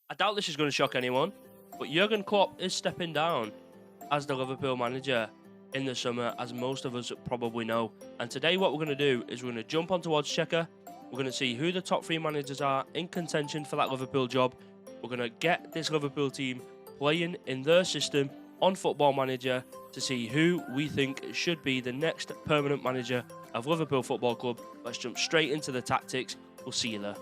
I doubt this is going to shock anyone, but Jurgen Klopp is stepping down as the Liverpool manager in the summer, as most of us probably know. And today what we're going to do is we're going to jump onto Odds Checker. We're going to see who the top 3 managers are in contention for that Liverpool job. We're going to get this Liverpool team playing in their system on Football Manager to see who we think should be the next permanent manager of Liverpool Football Club. Let's jump straight into the tactics. We'll see you there.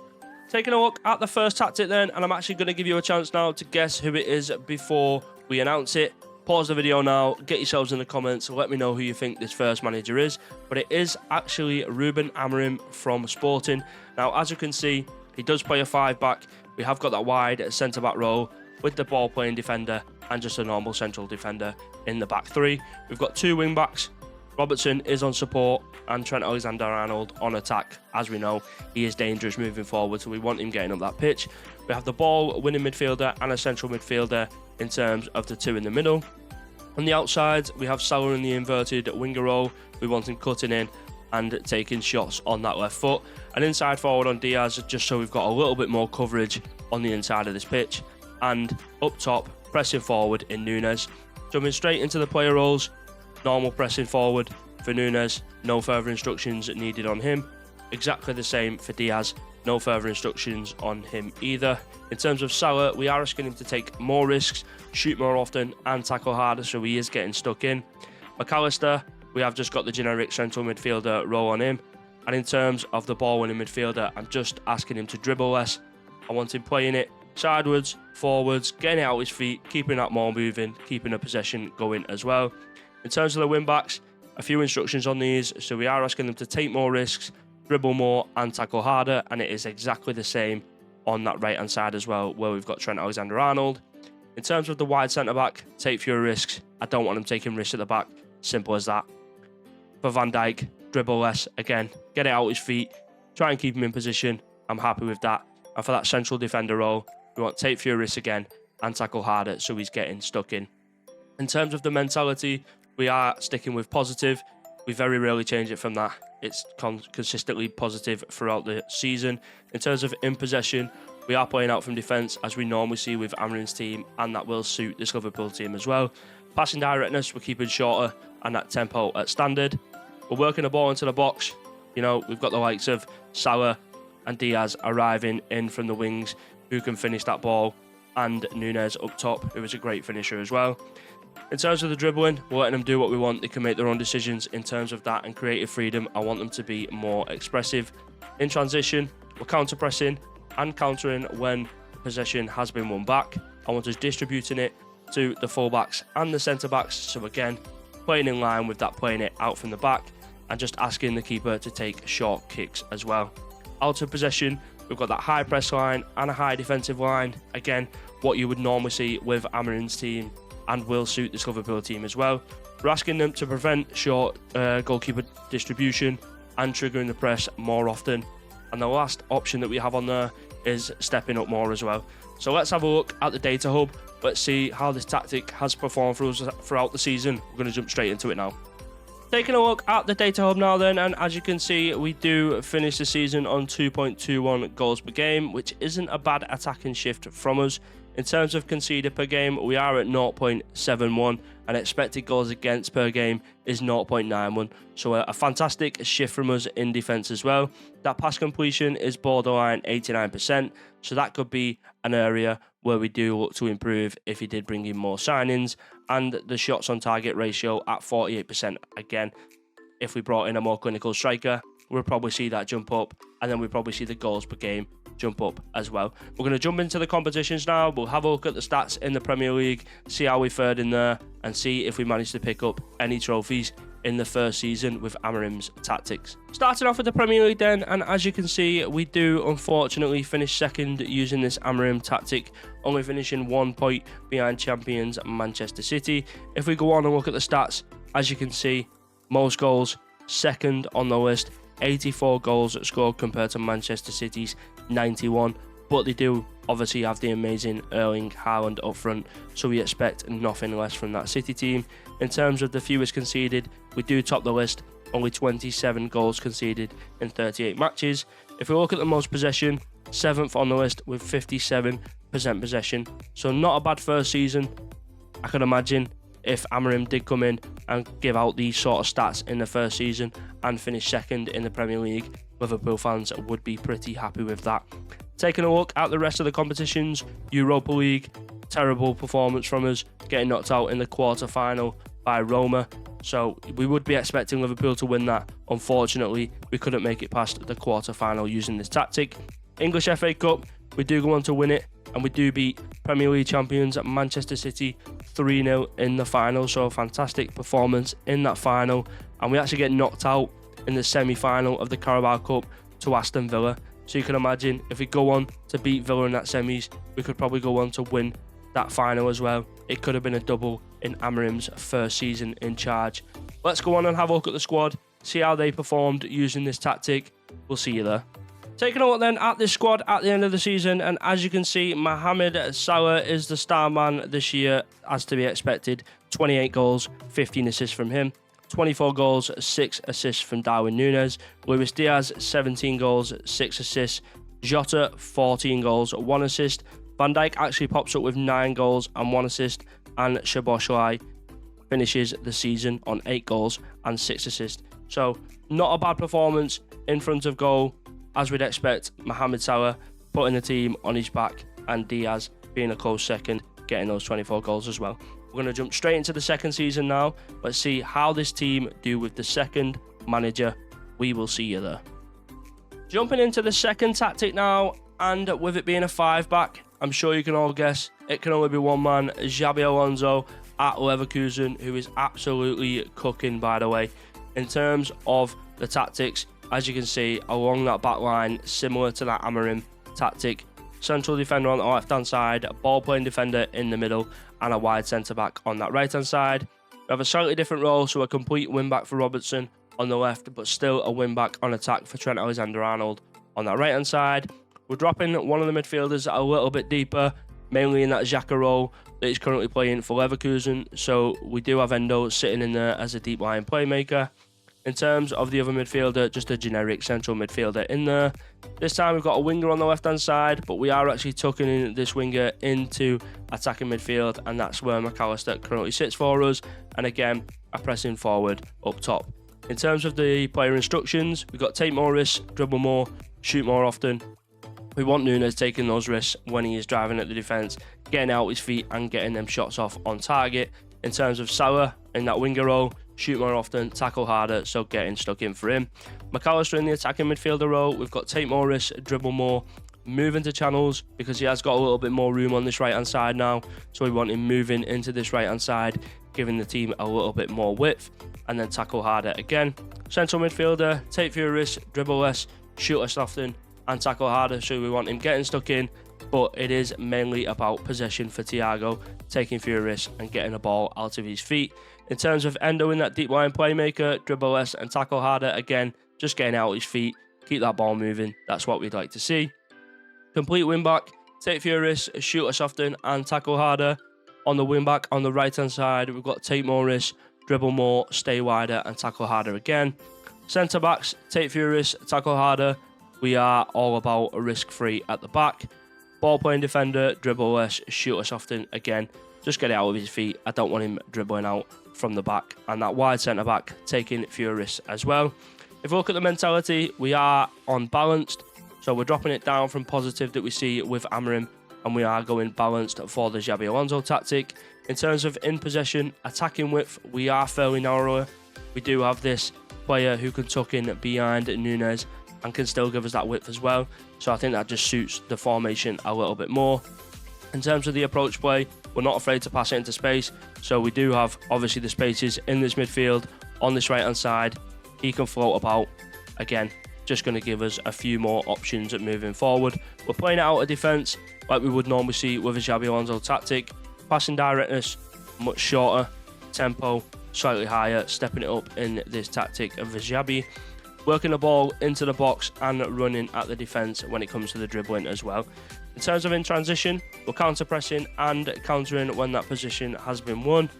Taking a look at the first tactic then, and I'm actually going to give you a chance now to guess who it is before we announce it. Pause the video now, get yourselves in the comments, let me know who you think this first manager is. But it is actually Ruben Amorim from Sporting. Now, as you can see, he does play a 5-back. We have got that wide centre-back role with the ball-playing defender and just a normal central defender in the back 3. We've got 2 wing-backs. Robertson is on support and Trent Alexander-Arnold on attack. As we know, he is dangerous moving forward, so we want him getting up that pitch. We have the ball-winning midfielder and a central midfielder in terms of the 2 in the middle. On the outside, we have Salah in the inverted winger role. We want him cutting in and taking shots on that left foot. And inside forward on Diaz, just so we've got a little bit more coverage on the inside of this pitch. And up top, pressing forward in Núñez. Jumping straight into the player roles. Normal pressing forward for Núñez, no further instructions needed on him. Exactly the same for Diaz, no further instructions on him either. In terms of Salah, we are asking him to take more risks, shoot more often and tackle harder, so he is getting stuck in. McAllister, we have just got the generic central midfielder role on him. And in terms of the ball winning midfielder, I'm just asking him to dribble less. I want him playing it sideways, forwards, getting it out his feet, keeping that ball moving, keeping the possession going as well. In terms of the wing-backs, a few instructions on these, so we are asking them to take more risks, dribble more and tackle harder, and it is exactly the same on that right-hand side as well, where we've got Trent Alexander-Arnold. In terms of the wide centre-back, take fewer risks. I don't want him taking risks at the back, simple as that. For Van Dijk, dribble less, again, get it out his feet, try and keep him in position, I'm happy with that. And for that central defender role, we want take fewer risks again and tackle harder, so he's getting stuck in. In terms of the mentality, we are sticking with positive. We very rarely change it from that. It's consistently positive throughout the season. In terms of in possession, we are playing out from defence as we normally see with Amorim's team, and that will suit this Liverpool team as well. Passing directness, we're keeping shorter and that tempo at standard. We're working the ball into the box. You know, we've got the likes of Salah and Diaz arriving in from the wings who can finish that ball, and Núñez up top, who is a great finisher as well. In terms of the dribbling, we're letting them do what we want. They can make their own decisions in terms of that and creative freedom. I want them to be more expressive. In transition, we're counter-pressing and countering when possession has been won back. I want us distributing it to the full-backs and the centre-backs. So again, playing in line with that, playing it out from the back and just asking the keeper to take short kicks as well. Out of possession, we've got that high press line and a high defensive line. Again, what you would normally see with Amorim's team, and will suit this Liverpool team as well. We're asking them to prevent short goalkeeper distribution and triggering the press more often. And the last option that we have on there is stepping up more as well. So let's have a look at the data hub. Let's see how this tactic has performed for us throughout the season. We're going to jump straight into it now. Taking a look at the data hub now then, and as you can see, we do finish the season on 2.21 goals per game, which isn't a bad attacking shift from us. In terms of conceded per game, we are at 0.71 and expected goals against per game is 0.91. So a fantastic shift from us in defence as well. That pass completion is borderline 89%. So that could be an area where we do look to improve if he did bring in more signings. And the shots on target ratio at 48%. Again, if we brought in a more clinical striker, we'll probably see that jump up. And then we'll probably see the goals per game jump up as well. We're going to jump into the competitions now. We'll have a look at the stats in the Premier League, see how we fared in there, and see if we managed to pick up any trophies in the first season with Amorim's tactics. Starting off with the Premier League then, and as you can see, we do unfortunately finish second using this Amorim tactic, only finishing 1 point behind champions Manchester City. If we go on and look at the stats, as you can see, most goals, second on the list, 84 goals scored compared to Manchester City's 91, but they do obviously have the amazing Erling Haaland up front, so we expect nothing less from that City team. In terms of the fewest conceded, we do top the list, only 27 goals conceded in 38 matches. If we look at the most possession, 7th on the list with 57% possession. So not a bad first season. I could imagine if Amorim did come in and give out these sort of stats in the first season and finish second in the Premier League, Liverpool fans would be pretty happy with that. Taking a look at the rest of the competitions, Europa League, terrible performance from us, getting knocked out in the quarter-final by Roma. So we would be expecting Liverpool to win that. Unfortunately, we couldn't make it past the quarter-final using this tactic. English FA Cup, we do go on to win it, and we do beat Premier League champions at Manchester City 3-0 in the final. So a fantastic performance in that final. And we actually get knocked out in the semi-final of the Carabao Cup to Aston Villa. So you can imagine if we go on to beat Villa in that semis, we could probably go on to win that final as well. It could have been a double in Amorim's first season in charge. Let's go on and have a look at the squad, see how they performed using this tactic. We'll see you there. Taking a look then at this squad at the end of the season, and as you can see, Mohamed Salah is the star man this year, as to be expected. 28 goals, 15 assists from him. 24 goals, 6 assists from Darwin Núñez. Luis Diaz, 17 goals, 6 assists. Jota, 14 goals, 1 assist. Van Dijk actually pops up with 9 goals and 1 assist. And Szoboszlai finishes the season on 8 goals and 6 assists. So, not a bad performance in front of goal, as we'd expect. Mohamed Salah putting the team on his back, and Diaz being a close second, getting those 24 goals as well. We're going to jump straight into the second season now. Let's see how this team do with the second manager. We will see you there. Jumping into the second tactic now, and with it being a 5-back, I'm sure you can all guess it can only be one man, Xabi Alonso at Leverkusen, who is absolutely cooking, by the way. In terms of the tactics, as you can see, along that back line, similar to that Amorim tactic. Central defender on the left-hand side, a ball-playing defender in the middle, and a wide centre-back on that right-hand side. We have a slightly different role, so a complete wing-back for Robertson on the left, but still a wing-back on attack for Trent Alexander-Arnold on that right-hand side. We're dropping one of the midfielders a little bit deeper, mainly in that Xhaka role that he's currently playing for Leverkusen, so we do have Endo sitting in there as a deep-lying playmaker. In terms of the other midfielder, just a generic central midfielder in there. This time we've got a winger on the left-hand side, but we are actually tucking in this winger into attacking midfield, and that's where McAllister currently sits for us. And again, a pressing forward up top. In terms of the player instructions, we've got take more risks, dribble more, shoot more often. We want Núñez taking those risks when he is driving at the defence, getting out his feet and getting them shots off on target. In terms of Salah in that winger role, shoot more often, tackle harder, so getting stuck in for him. McAllister in the attacking midfielder role, we've got take more risks, dribble more, move into channels, because he has got a little bit more room on this right hand side now, so we want him moving into this right hand side, giving the team a little bit more width, and then tackle harder again. Central midfielder, take fewer risks, dribble less, shoot less often, and tackle harder, so we want him getting stuck in, but it is mainly about possession for Thiago, taking fewer risks and getting the ball out of his feet. In terms of Endo in that deep line playmaker, dribble less and tackle harder, again, just getting out his feet, keep that ball moving, that's what we'd like to see. Complete wing back, take fewer risks, shoot less often and tackle harder. On the wing back on the right hand side, we've got take more risks, dribble more, stay wider and tackle harder again. Centre backs, take fewer risks, tackle harder. We are all about a risk free at the back. Ball playing defender, dribble less, shoot less often, again, just get it out of his feet. I don't want him dribbling out from the back. And that wide centre back taking fewer risks as well. If we look at the mentality, we are unbalanced. So we're dropping it down from positive that we see with Amorim, and we are going balanced for the Xabi Alonso tactic. In terms of in possession, attacking width, we are fairly narrower. We do have this player who can tuck in behind Núñez and can still give us that width as well. So I think that just suits the formation a little bit more. In terms of the approach play, we're not afraid to pass it into space. So we do have, obviously, the spaces in this midfield on this right-hand side. He can float about. Again, just going to give us a few more options at moving forward. We're playing it out of defence like we would normally see with a Xabi Alonso tactic. Passing directness, much shorter. Tempo, slightly higher. Stepping it up in this tactic of Xabi. Working the ball into the box and running at the defence when it comes to the dribbling as well. In terms of in transition, we're counter-pressing and countering when that position has been won.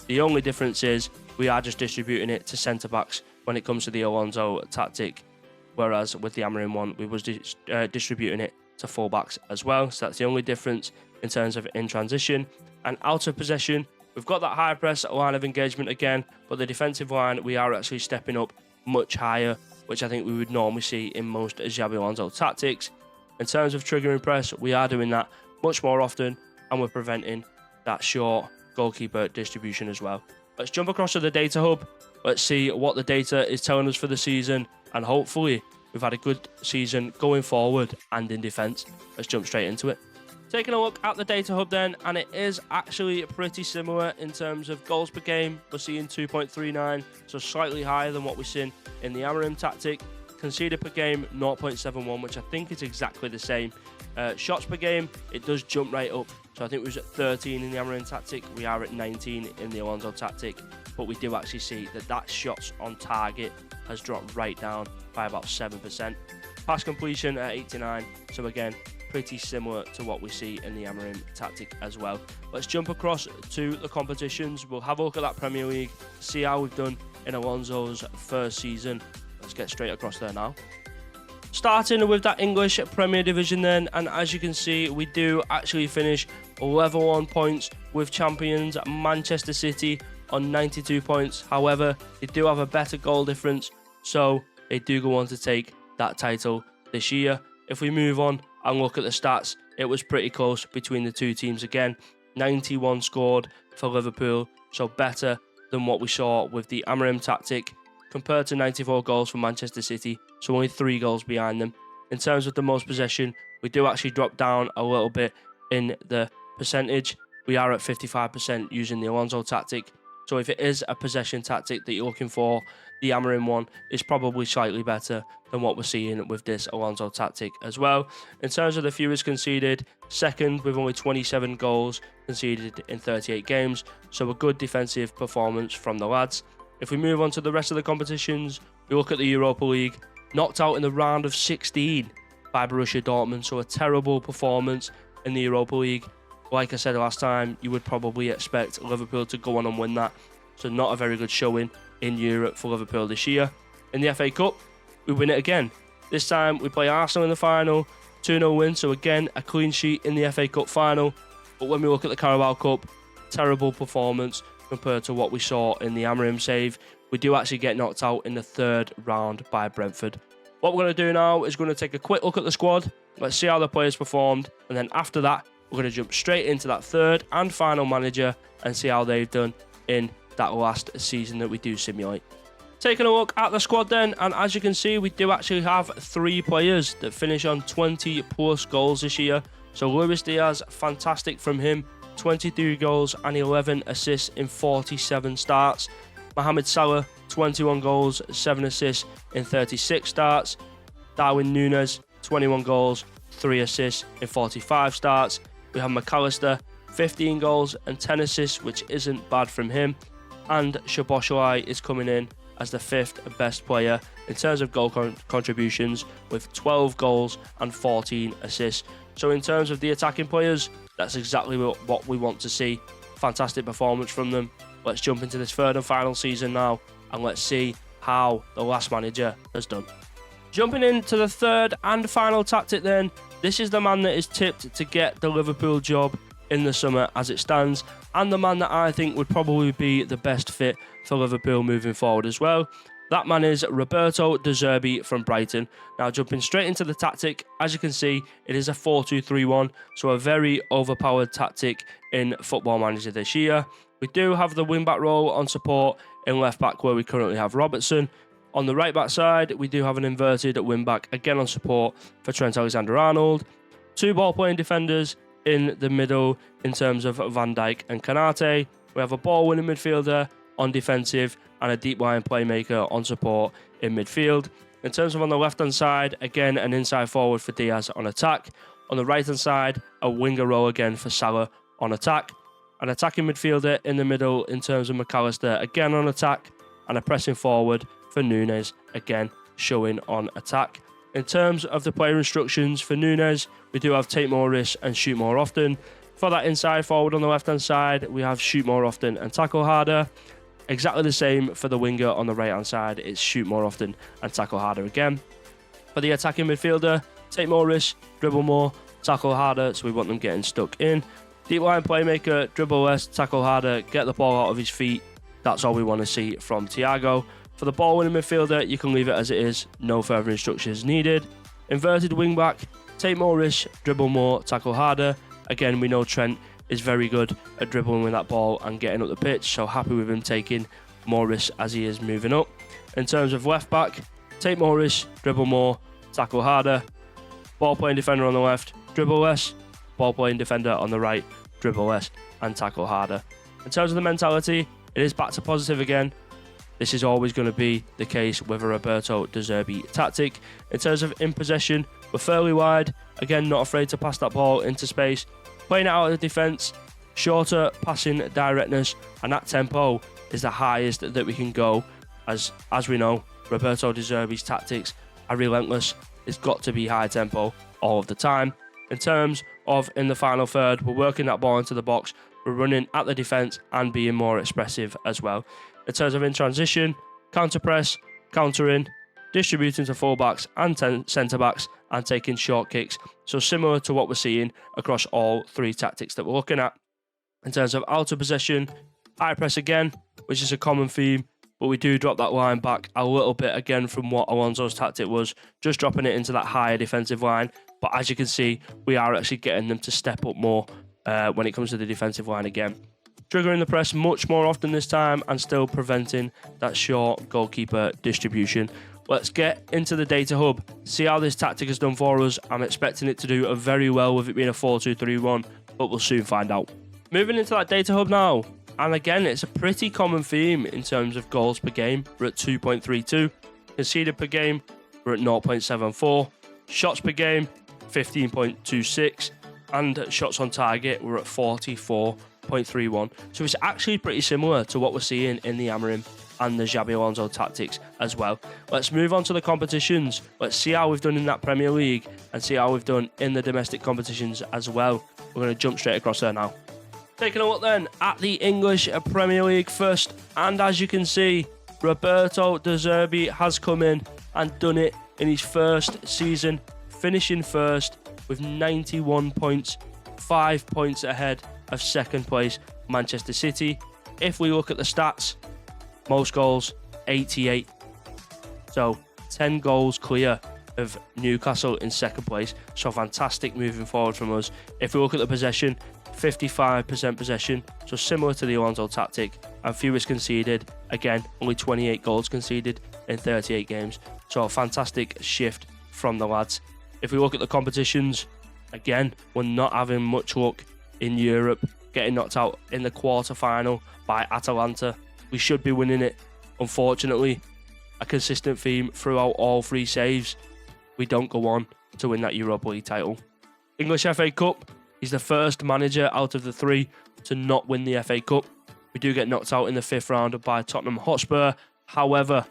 The only difference is we are just distributing it to centre-backs when it comes to the Alonso tactic, whereas with the Amorim one, we was distributing it to full-backs as well. So that's the only difference in terms of in transition. And out of possession, we've got that high press line of engagement again, but the defensive line, we are actually stepping up much higher, which I think we would normally see in most Xabi Alonso tactics. In terms of triggering press, we are doing that much more often, and we're preventing that short goalkeeper distribution as well. Let's jump across to the data hub. Let's see what the data is telling us for the season, and hopefully we've had a good season going forward and in defence. Let's jump straight into it. Taking a look at the data hub then, and it is actually pretty similar in terms of goals per game. We're seeing 2.39, so slightly higher than what we've seen in the Amorim tactic. Conceded per game, 0.71, which I think is exactly the same. Shots per game, it does jump right up. So I think we was at 13 in the Amorim tactic. We are at 19 in the Alonso tactic. But we do actually see that shots on target has dropped right down by about 7%. Pass completion at 89. So again, pretty similar to what we see in the Amorim tactic as well. Let's jump across to the competitions. We'll have a look at that Premier League, see how we've done in Alonso's first season. Let's get straight across there now. Starting with that English Premier Division then, and as you can see, we do actually finish level on points with champions Manchester City on 92 points. However, they do have a better goal difference, so they do go on to take that title this year. If we move on and look at the stats, it was pretty close between the two teams again. 91 scored for Liverpool, so better than what we saw with the Amorim tactic, compared to 94 goals for Manchester City, so only 3 goals behind them. In terms of the most possession, we do actually drop down a little bit in the percentage. We are at 55% using the Alonso tactic. So if it is a possession tactic that you're looking for, the Amorim one is probably slightly better than what we're seeing with this Alonso tactic as well. In terms of the fewest conceded, second with only 27 goals conceded in 38 games. So a good defensive performance from the lads. If we move on to the rest of the competitions, we look at the Europa League, knocked out in the round of 16 by Borussia Dortmund, so a terrible performance in the Europa League. Like I said last time, you would probably expect Liverpool to go on and win that, so not a very good showing in Europe for Liverpool this year. In the FA Cup, we win it again. This time we play Arsenal in the final, 2-0 win, so again a clean sheet in the FA Cup final. But when we look at the Carabao Cup, terrible performance compared to what we saw in the Amorim save. We do actually get knocked out in the third round by Brentford. What we're going to do now is going to take a quick look at the squad. Let's see how the players performed, and then after that we're going to jump straight into that third and final manager and see how they've done in that last season that we do simulate. Taking a look at the squad then, and as you can see, we do actually have 3 players that finish on 20 plus goals this year. So Luis Diaz, fantastic from him, 23 goals and 11 assists in 47 starts. Mohamed Salah, 21 goals, 7 assists in 36 starts. Darwin Núñez, 21 goals, 3 assists in 45 starts. We have McAllister, 15 goals and 10 assists, which isn't bad from him. And Szoboszlai is coming in as the 5th best player in terms of goal contributions with 12 goals and 14 assists. So in terms of the attacking players, that's exactly what we want to see. Fantastic performance from them. Let's jump into this third and final season now, and let's see how the last manager has done. Jumping into the third and final tactic then, this is the man that is tipped to get the Liverpool job in the summer as it stands, and the man that I think would probably be the best fit for Liverpool moving forward as well. That man is Roberto De Zerbi from Brighton. Now jumping straight into the tactic, as you can see, it is a 4-2-3-1, so a very overpowered tactic in Football Manager this year. We do have the wing-back role on support in left-back where we currently have Robertson. On the right-back side, we do have an inverted wing-back, again on support for Trent Alexander-Arnold. 2 ball-playing defenders in the middle in terms of Van Dijk and Kanate. We have a ball-winning midfielder on defensive and a deep-line playmaker on support in midfield. In terms of on the left-hand side, again, an inside forward for Diaz on attack. On the right-hand side, a winger role again for Salah on attack. An attacking midfielder in the middle in terms of McAllister, again on attack. And a pressing forward for Núñez, again showing on attack. In terms of the player instructions for Núñez, we do have take more risks and shoot more often. For that inside forward on the left-hand side, we have shoot more often and tackle harder. Exactly the same for the winger on the right-hand side, it's shoot more often and tackle harder again. For the attacking midfielder, take more risks, dribble more, tackle harder, so we want them getting stuck in. Deep line playmaker, dribble less, tackle harder, get the ball out of his feet. That's all we want to see from Thiago. For the ball winning midfielder, you can leave it as it is, no further instructions needed. Inverted wing back, take more risks, dribble more, tackle harder. Again, we know Trent is very good at dribbling with that ball and getting up the pitch, so happy with him taking more risks as he is moving up. In terms of left back, take more risks, dribble more, tackle harder. Ball playing defender on the left, dribble less. Ball playing defender on the right, dribble less and tackle harder. In terms of the mentality, it is back to positive again. This is always going to be the case with a Roberto De Zerbi tactic. In terms of in possession, we're fairly wide. Again, not afraid to pass that ball into space. Playing it out of the defence, shorter passing directness, and that tempo is the highest that we can go. As we know, Roberto De Zerbi's tactics are relentless. It's got to be high tempo all of the time. In terms of in the final third, we're working that ball into the box. We're running at the defence and being more expressive as well. In terms of in transition, counter press, countering, distributing to fullbacks and centre backs, and taking short kicks. So similar to what we're seeing across all three tactics that we're looking at. In terms of out of possession, high press again, which is a common theme, but we do drop that line back a little bit again from what Alonso's tactic was, just dropping it into that higher defensive line. But as you can see, we are actually getting them to step up more when it comes to the defensive line again. Triggering the press much more often this time and still preventing that short goalkeeper distribution. Let's get into the data hub, see how this tactic has done for us. I'm expecting it to do very well with it being a 4-2-3-1, but we'll soon find out. Moving into that data hub now, and again, it's a pretty common theme in terms of goals per game. We're at 2.32, conceded per game, we're at 0.74, shots per game, 15.26, and shots on target, we're at 44.31. So it's actually pretty similar to what we're seeing in the Amorim and the Xabi Alonso tactics as well. Let's move on to the competitions. Let's see how we've done in that Premier League and see how we've done in the domestic competitions as well. We're going to jump straight across there now. Taking a look then at the English Premier League first, and as you can see, Roberto De Zerbi has come in and done it in his first season, finishing first with 91 points, 5 points ahead of second place Manchester City. If we look at the stats, most goals, 88. So 10 goals clear of Newcastle in second place. So fantastic moving forward from us. If we look at the possession, 55% possession. So similar to the Alonso tactic, and fewest conceded. Again, only 28 goals conceded in 38 games. So a fantastic shift from the lads. If we look at the competitions, again, we're not having much luck in Europe, getting knocked out in the quarter-final by Atalanta. We should be winning it. Unfortunately, a consistent theme throughout all three saves. We don't go on to win that Europa League title. English FA Cup, he's the first manager out of the three to not win the FA Cup. We do get knocked out in the 5th round by Tottenham Hotspur. However,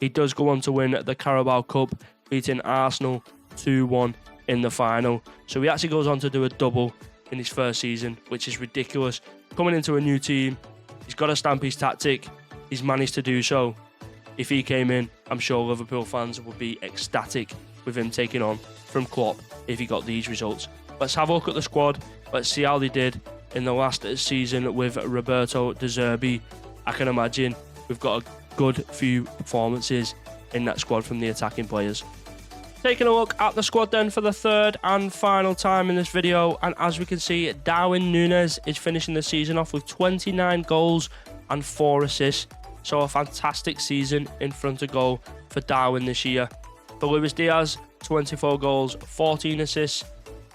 he does go on to win the Carabao Cup, beating Arsenal 2-1 in the final. So he actually goes on to do a double in his first season, which is ridiculous. Coming into a new team, he's got to stamp his tactic. He's managed to do so. If he came in, I'm sure Liverpool fans would be ecstatic with him taking on from Klopp if he got these results. Let's have a look at the squad. Let's see how they did in the last season with Roberto De Zerbi. I can imagine we've got a good few performances in that squad from the attacking players. Taking a look at the squad then for the third and final time in this video, and as we can see, Darwin Núñez is finishing the season off with 29 goals and 4 assists. So a fantastic season in front of goal for Darwin this year. For Luis Diaz, 24 goals, 14 assists.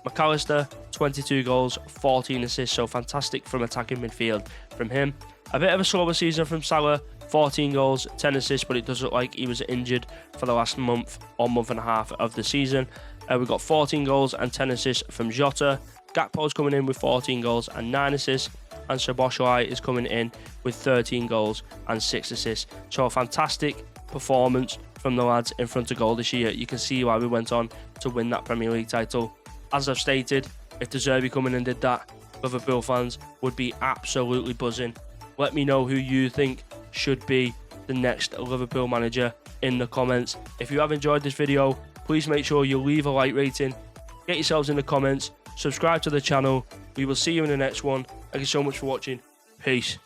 McAllister, 22 goals, 14 assists. So fantastic from attacking midfield from him. A bit of a slower season from Salah, 14 goals, 10 assists, but it does look like he was injured for the last month or month and a half of the season. We've got 14 goals and 10 assists from Jota. Gakpo's coming in with 14 goals and 9 assists. And Szoboszlai is coming in with 13 goals and 6 assists. So a fantastic performance from the lads in front of goal this year. You can see why we went on to win that Premier League title. As I've stated, if De Zerbi come in and did that, Liverpool fans would be absolutely buzzing. Let me know who you think should be the next Liverpool manager in the comments. If you have enjoyed this video, please make sure you leave a like rating. Get yourselves in the comments, subscribe to the channel. We will see you in the next one. Thank you so much for watching. Peace.